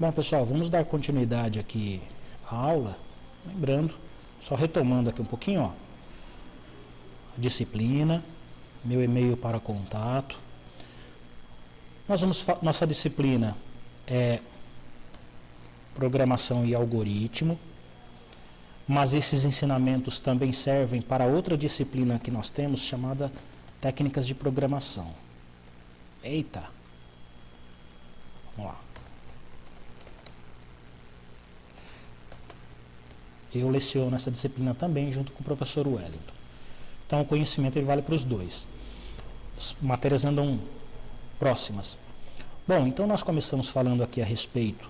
Bom, pessoal, vamos dar continuidade aqui à aula. Lembrando, só retomando aqui um pouquinho, ó. Disciplina, meu e-mail para contato. Nossa disciplina é programação e algoritmo, mas esses ensinamentos também servem para outra disciplina que nós temos, chamada técnicas de programação. Eita! Vamos lá. Eu leciono essa disciplina também junto com o professor Wellington. Então o conhecimento ele vale para os dois. As matérias andam próximas. Bom, então nós começamos falando aqui a respeito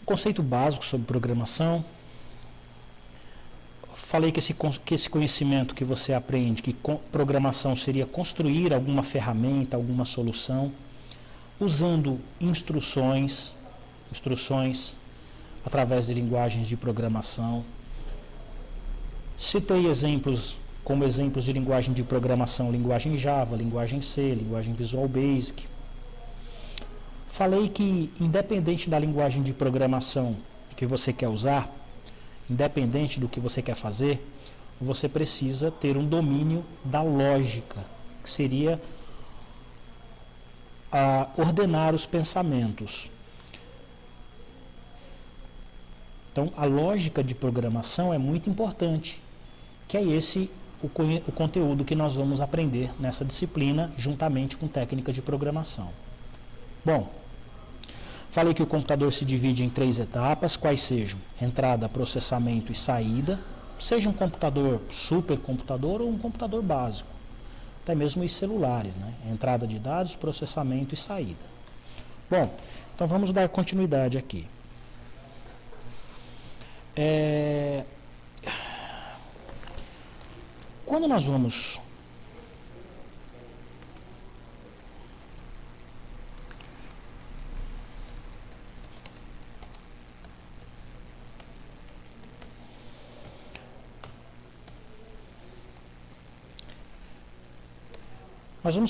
do conceito básico sobre programação. Falei que esse conhecimento que você aprende, que programação seria construir alguma ferramenta, alguma solução, usando instruções através de linguagens de programação. Citei exemplos, como exemplos de linguagem de programação, linguagem Java, linguagem C, linguagem Visual Basic. Falei que, independente da linguagem de programação que você quer usar, independente do que você quer fazer, você precisa ter um domínio da lógica, que seria ordenar os pensamentos. Então, a lógica de programação é muito importante, que é esse o conteúdo que nós vamos aprender nessa disciplina, juntamente com técnica de programação. Bom, falei que o computador se divide em 3 etapas, quais sejam entrada, processamento e saída, seja um computador supercomputador ou um computador básico, até mesmo os celulares, né? Entrada de dados, processamento e saída. Bom, então vamos dar continuidade aqui. Quando nós vamos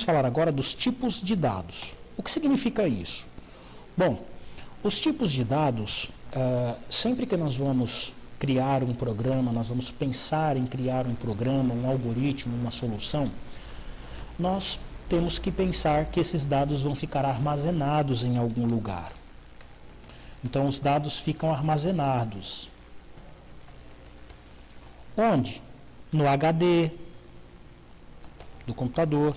falar agora dos tipos de dados. O que significa isso? Bom, os tipos de dados, sempre que nós vamos criar um programa, nós vamos pensar em criar um programa, um algoritmo, uma solução, nós temos que pensar que esses dados vão ficar armazenados em algum lugar. Então, os dados ficam armazenados. Onde? No HD do computador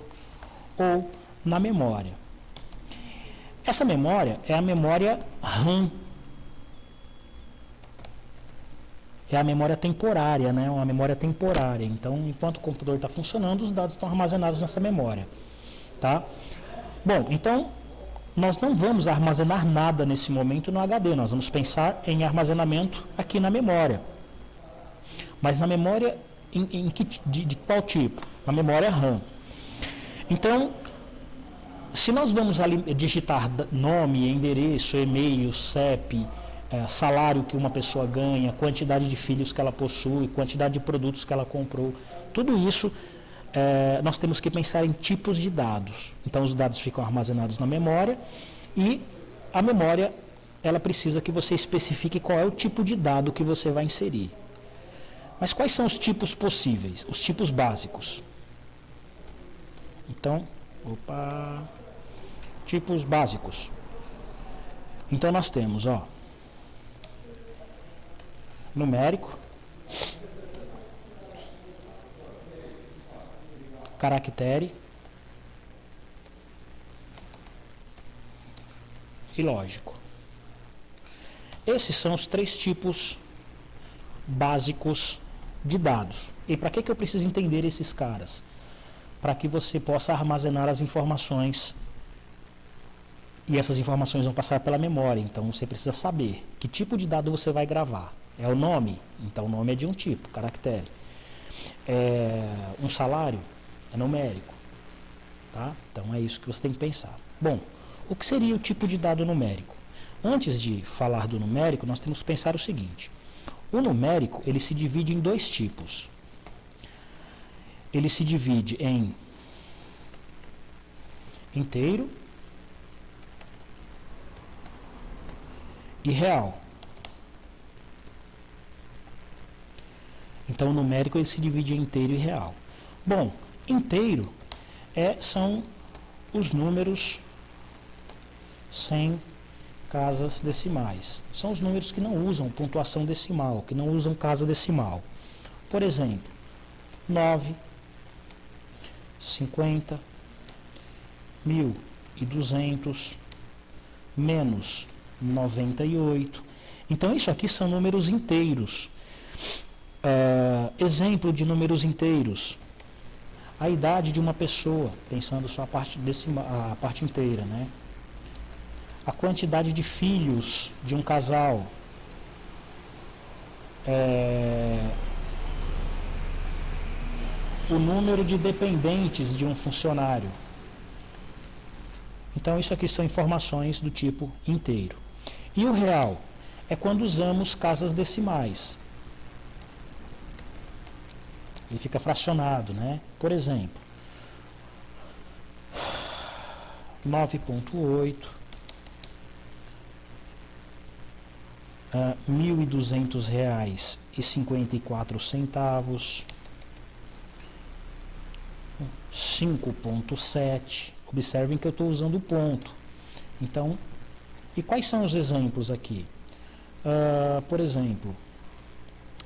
ou na memória. Essa memória é a memória RAM. É a memória temporária, né? Uma memória temporária. Então, enquanto o computador está funcionando, os dados estão armazenados nessa memória. Tá? Bom, então, nós não vamos armazenar nada nesse momento no HD. Nós vamos pensar em armazenamento aqui na memória. Mas na memória, de qual tipo? Na memória RAM. Então, se nós vamos digitar nome, endereço, e-mail, CEP, salário que uma pessoa ganha, quantidade de filhos que ela possui, quantidade de produtos que ela comprou, tudo isso nós temos que pensar em tipos de dados. Então, os dados ficam armazenados na memória e a memória, ela precisa que você especifique qual é o tipo de dado que você vai inserir. Mas quais são os tipos possíveis? Os tipos básicos. Então, tipos básicos. Então, nós temos, numérico, caractere e lógico. Esses são os 3 tipos básicos de dados. E para que eu preciso entender esses caras? Para que você possa armazenar as informações, e essas informações vão passar pela memória. Então você precisa saber que tipo de dado você vai gravar. É o nome? Então o nome é de um tipo, caractere. Um salário? É numérico. Tá? Então é isso que você tem que pensar. Bom, o que seria o tipo de dado numérico? Antes de falar do numérico, nós temos que pensar o seguinte. O numérico, ele se divide em 2 tipos. Ele se divide em inteiro e real. Então, o numérico ele se divide em inteiro e real. Bom, inteiro são os números sem casas decimais. São os números que não usam pontuação decimal, que não usam casa decimal. Por exemplo, 9, 50, 1.200, menos 98. Então, isso aqui são números inteiros. Exemplo de números inteiros. A idade de uma pessoa, pensando só a parte inteira, né? A quantidade de filhos de um casal. O número de dependentes de um funcionário. Então, isso aqui são informações do tipo inteiro. E o real é quando usamos casas decimais. Ele fica fracionado, né? Por exemplo, 9,8, R$1.200,54, 5,7. Observem que eu estou usando o ponto. Então, e quais são os exemplos aqui? Por exemplo,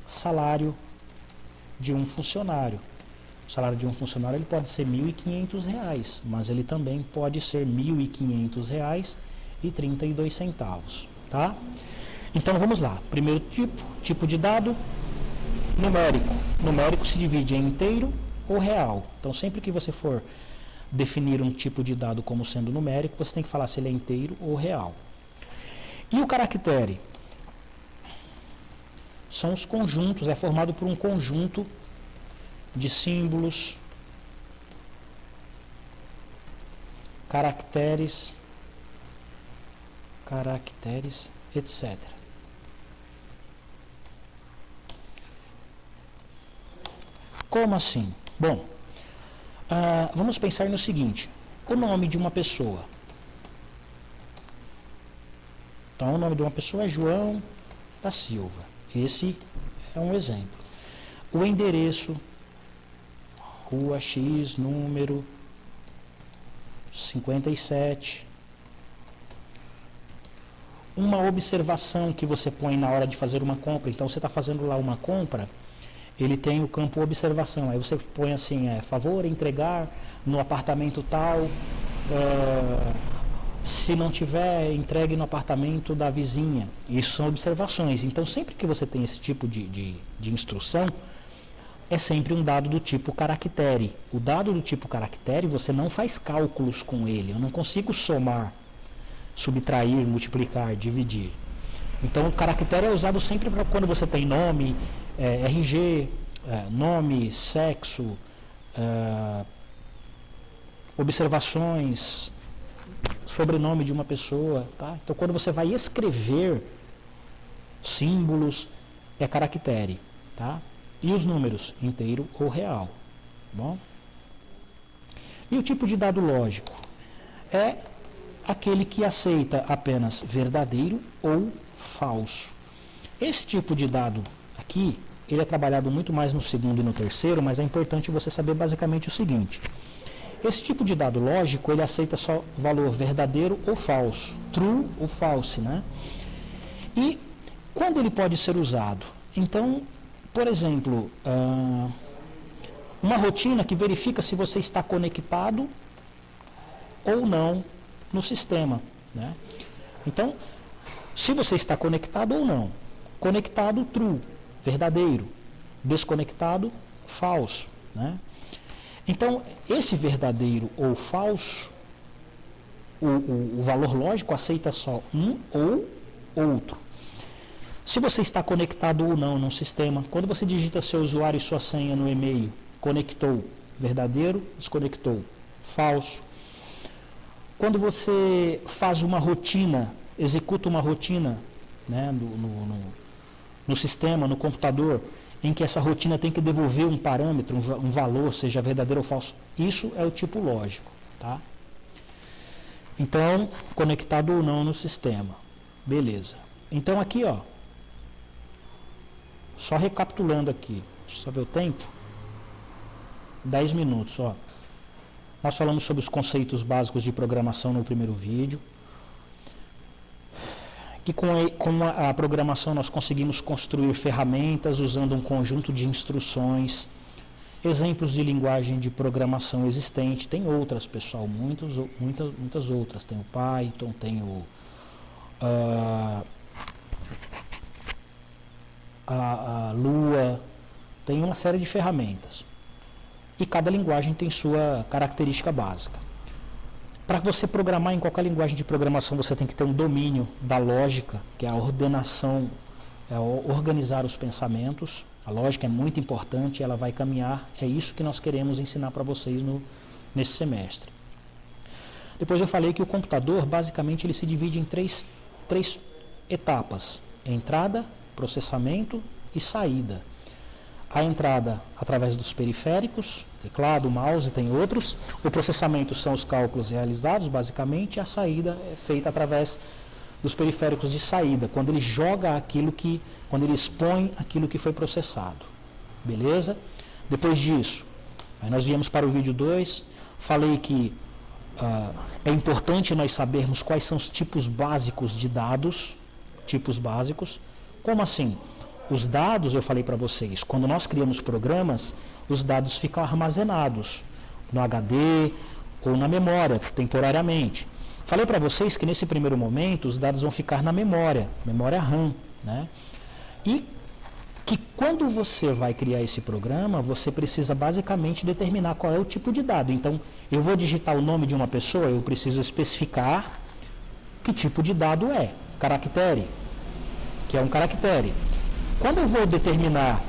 salário de um funcionário. O salário de um funcionário ele pode ser R$1.500, mas ele também pode ser R$1.500,32, tá? Então vamos lá. Primeiro tipo de dado, numérico. Numérico se divide em inteiro ou real. Então sempre que você for definir um tipo de dado como sendo numérico, você tem que falar se ele é inteiro ou real. E o caractere? São os conjuntos, é formado por um conjunto de símbolos, caracteres, etc. Como assim? Bom, vamos pensar no seguinte: o nome de uma pessoa. Então, o nome de uma pessoa é João da Silva. Esse é um exemplo. O endereço, rua X, número 57. Uma observação que você põe na hora de fazer uma compra. Então, você está fazendo lá uma compra, ele tem o campo observação. Aí você põe assim, favor entregar no apartamento tal. Se não tiver, entregue no apartamento da vizinha. Isso são observações. Então, sempre que você tem esse tipo de instrução, é sempre um dado do tipo caractere. O dado do tipo caractere, você não faz cálculos com ele. Eu não consigo somar, subtrair, multiplicar, dividir. Então, o caractere é usado sempre para quando você tem nome, RG, nome, sexo, observações, sobrenome de uma pessoa, tá? Então, quando você vai escrever símbolos, é caractere, tá? E os números, inteiro ou real, bom? E o tipo de dado lógico? É aquele que aceita apenas verdadeiro ou falso. Esse tipo de dado aqui, ele é trabalhado muito mais no segundo e no terceiro, mas é importante você saber basicamente o seguinte: esse tipo de dado lógico, ele aceita só valor verdadeiro ou falso, true ou false, né? E quando ele pode ser usado? Então, por exemplo, uma rotina que verifica se você está conectado ou não no sistema, né? Então, se você está conectado ou não. Conectado, true, verdadeiro. Desconectado, falso, né? Então, esse verdadeiro ou falso, o valor lógico aceita só um ou outro. Se você está conectado ou não num sistema, quando você digita seu usuário e sua senha no e-mail, conectou, verdadeiro, desconectou, falso. Quando você faz uma rotina, executa uma rotina, né, no sistema, no computador, em que essa rotina tem que devolver um parâmetro, um valor, seja verdadeiro ou falso. Isso é o tipo lógico, tá? Então, conectado ou não no sistema. Beleza. Então aqui, ó, só recapitulando aqui, deixa eu só ver o tempo, 10 minutos, ó. Nós falamos sobre os conceitos básicos de programação no primeiro vídeo, que com a programação nós conseguimos construir ferramentas usando um conjunto de instruções, exemplos de linguagem de programação existente. Tem outras, pessoal, muitas outras. Tem o Python, tem o a Lua, tem uma série de ferramentas. E cada linguagem tem sua característica básica. Para você programar em qualquer linguagem de programação, você tem que ter um domínio da lógica, que é a ordenação, é organizar os pensamentos. A lógica é muito importante, ela vai caminhar, é isso que nós queremos ensinar para vocês nesse semestre. Depois eu falei que o computador, basicamente, ele se divide em três etapas: entrada, processamento e saída. A entrada através dos periféricos, teclado, mouse, tem outros. O processamento são os cálculos realizados, basicamente. A saída é feita através dos periféricos de saída, quando ele joga quando ele expõe aquilo que foi processado. Beleza? Depois disso, aí nós viemos para o vídeo 2, falei que é importante nós sabermos quais são os tipos básicos de dados, tipos básicos. Como assim? Os dados, eu falei para vocês, quando nós criamos programas, os dados ficam armazenados no HD ou na memória, temporariamente. Falei para vocês que nesse primeiro momento os dados vão ficar na memória RAM, né? E que quando você vai criar esse programa, você precisa basicamente determinar qual é o tipo de dado. Então, eu vou digitar o nome de uma pessoa, eu preciso especificar que tipo de dado é. Caractere, que é um caractere. Quando eu vou determinar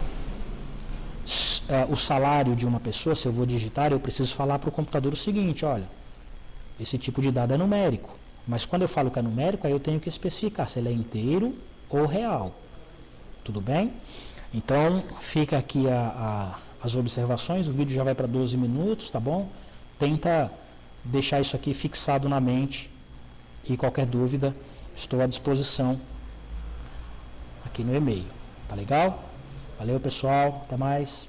o salário de uma pessoa, se eu vou digitar, eu preciso falar para o computador o seguinte: olha, esse tipo de dado é numérico, mas quando eu falo que é numérico, aí eu tenho que especificar se ele é inteiro ou real. Tudo bem? Então, fica aqui as observações, o vídeo já vai para 12 minutos, tá bom? Tenta deixar isso aqui fixado na mente e qualquer dúvida, estou à disposição aqui no e-mail. Tá legal? Valeu, pessoal. Até mais.